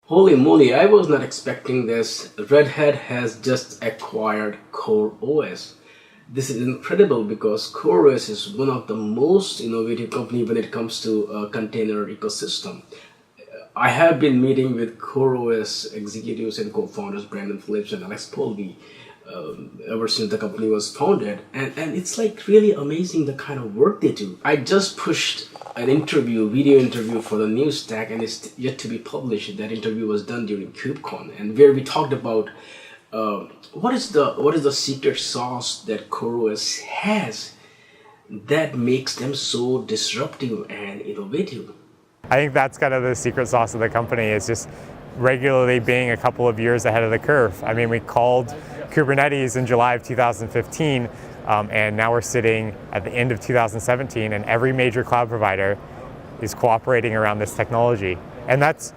Holy moly, I was not expecting this. Red Hat has just acquired CoreOS. This is incredible because CoreOS is one of the most innovative company when it comes to container ecosystem. I have been meeting with CoreOS executives and co-founders Brandon Phillips and Alex Polvi ever since the company was founded, and it's like really amazing the kind of work they do. I just pushed an video interview for the news stack, and it's yet to be published. That interview was done during KubeCon, and where we talked about what is the secret sauce that CoreOS has that makes them so disruptive and innovative. I think that's kind of the secret sauce of the company, is just regularly being a couple of years ahead of the curve. I mean, we called Kubernetes in July of 2015, and now we're sitting at the end of 2017, and every major cloud provider is cooperating around this technology. And that's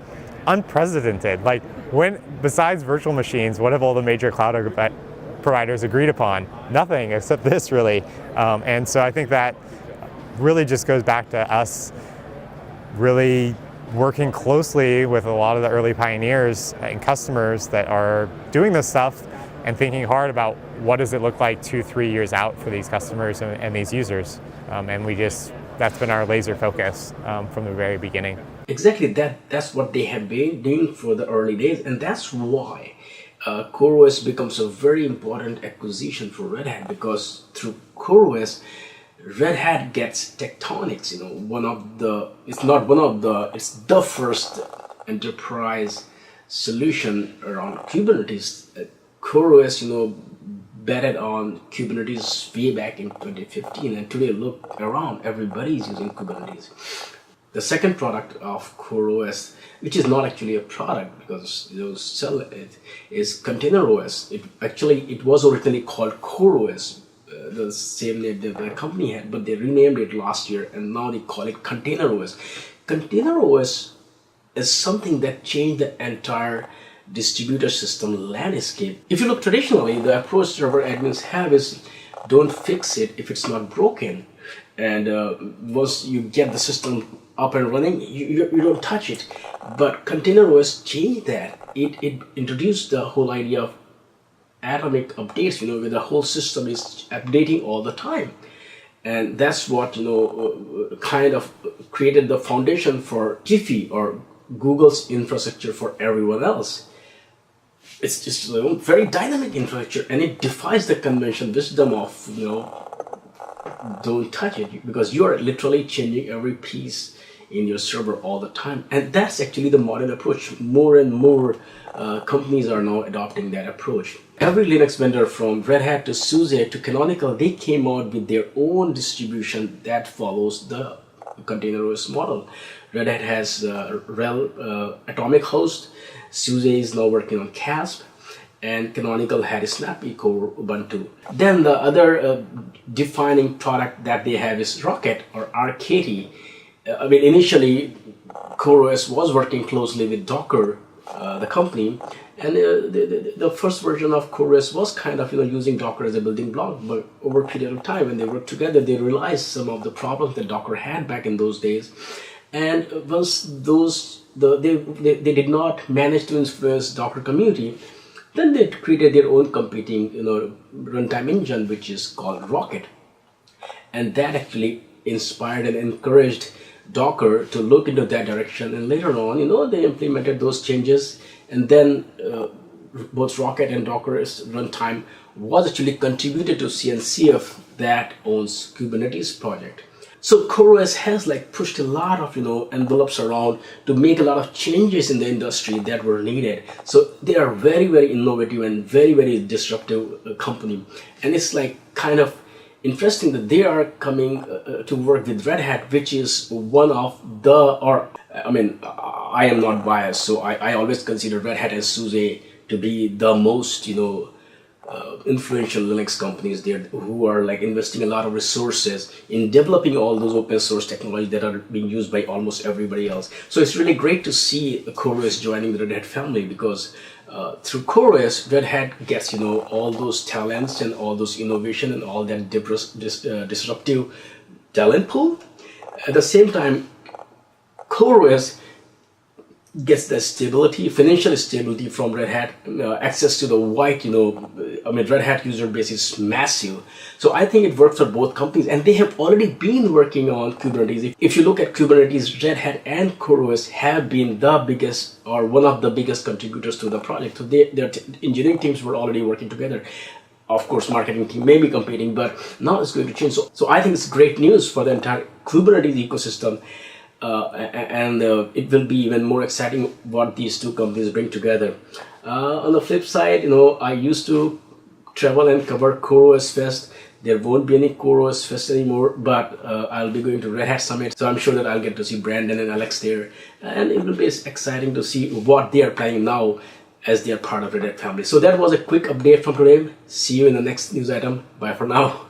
unprecedented. Like, besides virtual machines, what have all the major cloud providers agreed upon? Nothing, except this, really. And so I think that really just goes back to us really working closely with a lot of the early pioneers and customers that are doing this stuff and thinking hard about what does it look like 2-3 years out for these customers and these users. And that's been our laser focus from the very beginning. Exactly, that's what they have been doing for the early days, and that's why CoreOS becomes a very important acquisition for Red Hat, because through CoreOS, Red Hat gets Tectonic, it's the first enterprise solution around Kubernetes. CoreOS, betted on Kubernetes way back in 2015, and today look around, everybody's using Kubernetes. The second product of CoreOS, which is not actually a product because you sell it, is ContainerOS. It was originally called CoreOS, the same name that the company had, but they renamed it last year, and now they call it ContainerOS. ContainerOS is something that changed the entire distributor system landscape. If you look traditionally, the approach server admins have is don't fix it if it's not broken, and once you get the system up and running, you don't touch it. But ContainerOS changed that. It introduced the whole idea of atomic updates, where the whole system is updating all the time, and that's what kind of created the foundation for TFiR, or Google's infrastructure for everyone else. It's just very dynamic infrastructure, and it defies the conventional wisdom of don't touch it, because you are literally changing every piece in your server all the time. And that's actually the modern approach. More and more companies are now adopting that approach. Every Linux vendor, from Red Hat to SUSE to Canonical, they came out with their own distribution that follows the ContainerOS model. Red Hat has RHEL Atomic Host, SUSE is now working on CASP, and Canonical had Snappy Core Ubuntu. Then the other defining product that they have is Rocket, or RKT. Initially, CoreOS was working closely with Docker, the company, and the first version of CoreOS was kind of using Docker as a building block. But over a period of time, when they worked together, they realized some of the problems that Docker had back in those days, and once they did not manage to influence Docker community, then they created their own competing runtime engine, which is called Rocket, and that actually inspired and encouraged Docker to look into that direction. And later on, they implemented those changes, and then both Rocket and Docker's runtime was actually contributed to CNCF that owns Kubernetes project. So CoreOS has pushed a lot of envelopes around to make a lot of changes in the industry that were needed. So they are very, very innovative and very, very disruptive company, and it's kind of interesting that they are coming to work with Red Hat, which is one of I am not biased, so I always consider Red Hat and SUSE to be the most influential Linux companies there, who are investing a lot of resources in developing all those open source technologies that are being used by almost everybody else. So it's really great to see CoreOS joining the Red Hat family, because through CoreOS, Red Hat gets all those talents and all those innovation and all that disruptive talent pool. At the same time, CoreOS gets the stability, financial stability from Red Hat, access to the wide, Red Hat user base is massive. So I think it works for both companies, and they have already been working on Kubernetes. If you look at Kubernetes, Red Hat and CoreOS have been the biggest or one of the biggest contributors to the project. So their engineering teams were already working together. Of course, marketing team may be competing, but now it's going to change. So I think it's great news for the entire Kubernetes ecosystem. And it will be even more exciting what these two companies bring together. On the flip side, I used to travel and cover CoreOS Fest. There won't be any CoreOS Fest anymore, but I'll be going to Red Hat Summit, so I'm sure that I'll get to see Brandon and Alex there, and it will be exciting to see what they are planning now as they are part of the Red Hat family. So that was a quick update from today. See you in the next news item. Bye for now.